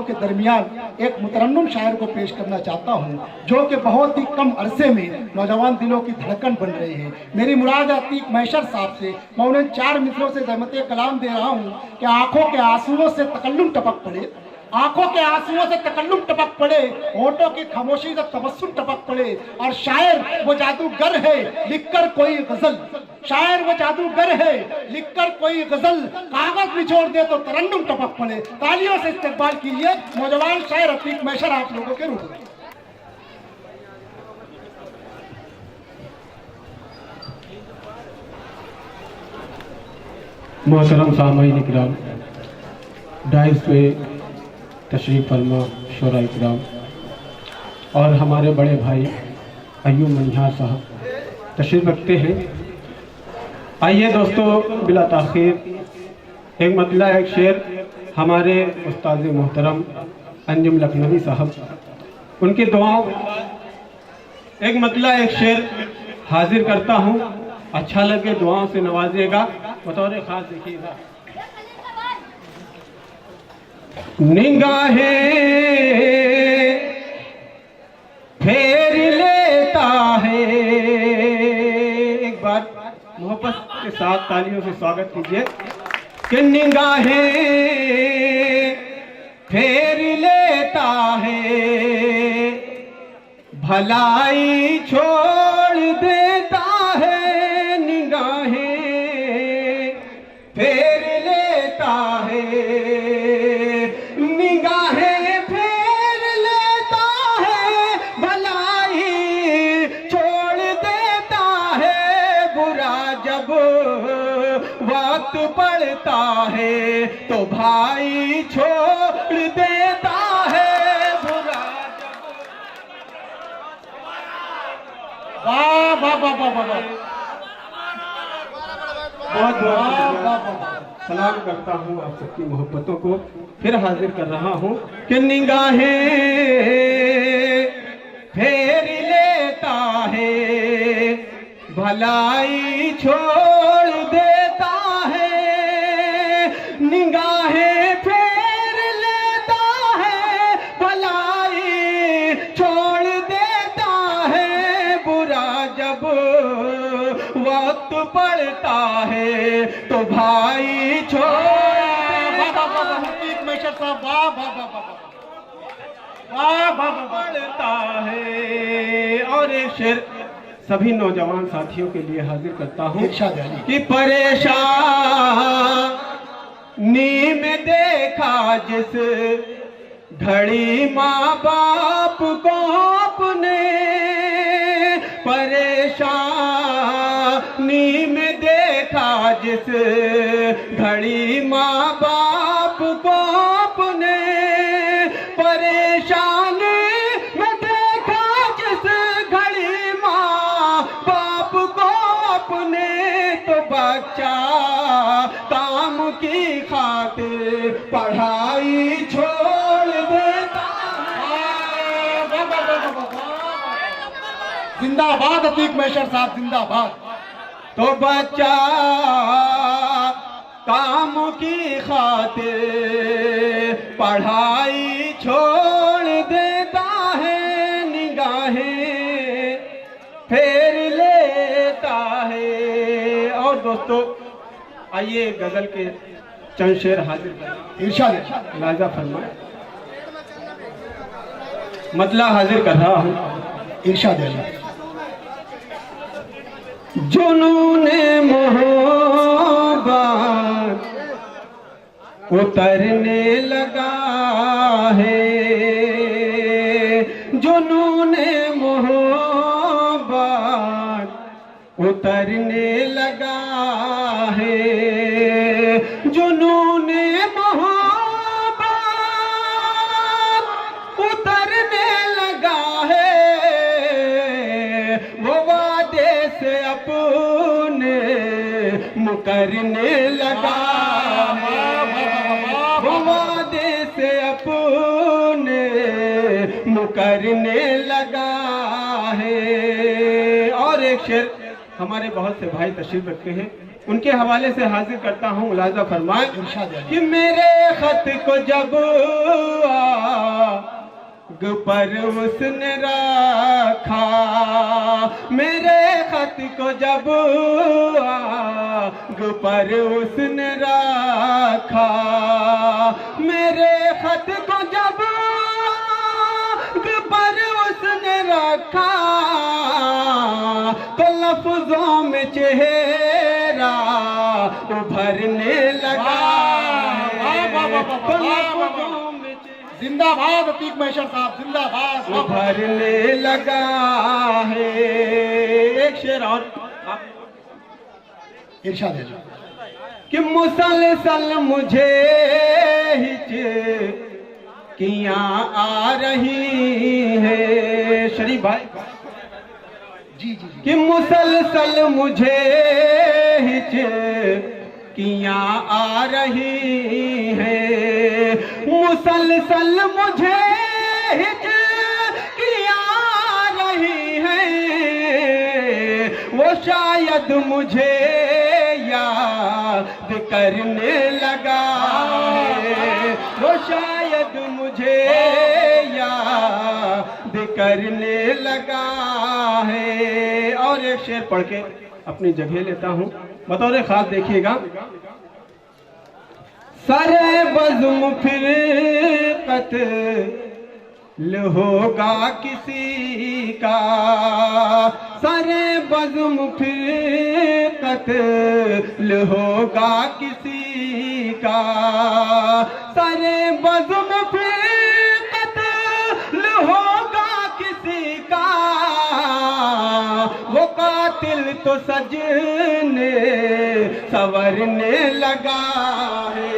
के दरमियान एक मुतरन्नुम शायर को पेश करना चाहता हूँ जो कि बहुत ही कम अरसे में नौजवान दिलों की धड़कन बन रहे हैं। मेरी मुराद अतीक मैशर साहब से मैं उन्हें 4 मिसरों से ज़हमत कलाम दे रहा हूँ कि आंखों के आंसुओं से तकल्लुम टपक पड़े, आंखों के आंसुओं से तकल्लुम टपक पड़े, होठों की खामोशी से तबस्सुम टपक पड़े। और शायर वो जादूगर है लिखकर कोई गजल, शायर वो जादूगर है लिखकर कोई गजल, कागज निचोड़ दे तो तरन्नुम टपक पड़े। तालियों से इस्तकबाल कीजिए नौजवान शायर अतीक मैशर आप लोगों के रूप में। मोहतरम सामईन इकराम, डाइस पे तशरीफ़ फरमा शोरा इकराम और हमारे बड़े भाई अय्यूब मनिहार साहब तशरीफ़ रखते हैं। आइए दोस्तों, बिला ताख़ीर एक मतला एक शेर हमारे उस्ताद मोहतरम अंजुम लखनवी साहब उनकी दुआओं एक मतला एक शेर हाजिर करता हूँ। अच्छा लगे दुआओं से नवाजिएगा, बतौर ख़ास देखिएगा। निगाहें फेर लेता है, एक बार मोहब्बत के साथ तालियों से स्वागत कीजिए कि निगाहें फेर लेता है, भलाई छोड़ देता है, निगाहें फेर लेता है, निगाहें फेर लेता है, भलाई छोड़ देता है, बुरा जब वक्त पड़ता है तो भाई छोड़ देता है, बुरा जब। वाह वाह वाह वाह वाह, बहुत बहुत सलाम करता हूँ आप सबकी मोहब्बतों को। फिर हाजिर कर रहा हूँ कि निगाहें फेर लेता है, भलाई छोड़ देता है, निगाहें फेर लेता है, भलाई छोड़ देता है, बुरा जब वक्त पड़ता है तो भाई छोड़ पड़ता है। और एक शेर सभी नौजवान साथियों के लिए हाजिर करता हूँ कि परेशानी में देखा जिस घड़ी माँ बाप को अपने, परेशानी में देखा जिस घड़ी माँ बाप को अपने, परेशानी में देखा जिस घड़ी माँ बाप को अपने, तो बच्चा काम की खातिर पढ़ाई छोड़ देता। जिंदाबाद अतीक मैशर साहब, जिंदाबाद। तो बच्चा काम की खातिर पढ़ाई छोड़ देता है, निगाहें फेर लेता है। और दोस्तों आइए गजल के चंद शेर हाजिर करें। इरशाद लाजा फरमा मतला हाजिर कर रहा हूँ। इरशाद जुनूने मोहब्बत उतरने लगा है, जुनूने मोहब्बत उतरने लगा है, जुनूने मोहब्बत उतरने लगा है, वो वादे से अपने मुकरने लगा है, वो वादे से अपने मुकरने लगा है। और एक शेर हमारे बहुत से भाई तशरीफ रखते हैं, उनके हवाले से हाजिर करता हूँ। मुलाजा फरमाए कि मेरे खत को जब आग पर उसने रखा, मेरे खत को जब आग पर उसने रखा, मेरे खत को जब आग पर उसने रखा, तो लफ्जों में चेहरा उभरने लगा। जिंदाबाद अतीक मैशर साहब, जिंदाबाद। उभरने लगा है। एक शेर और इरशाद है कि मुसलसल मुझे हिचकियां आ रही है। शरीफ भाई जी जी जी। कि मुसलसल मुझे हिचकियां आ रही है, मुसलसल मुझे हिचकियां आ रही है, वो शायद मुझे याद करने लगा है, वो शायद मुझे याद करने लगा है। और एक शेर पढ़ के अपनी जगह लेता हूं, बतौर खास देखिएगा। सरे बज़्म फिर कत्ल होगा किसी का, सरे बज़्म फिर कत्ल होगा किसी का, सरे बज़्म फिर कत्ल होगा किसी का, वो कातिल तो सजने संवरने लगा है,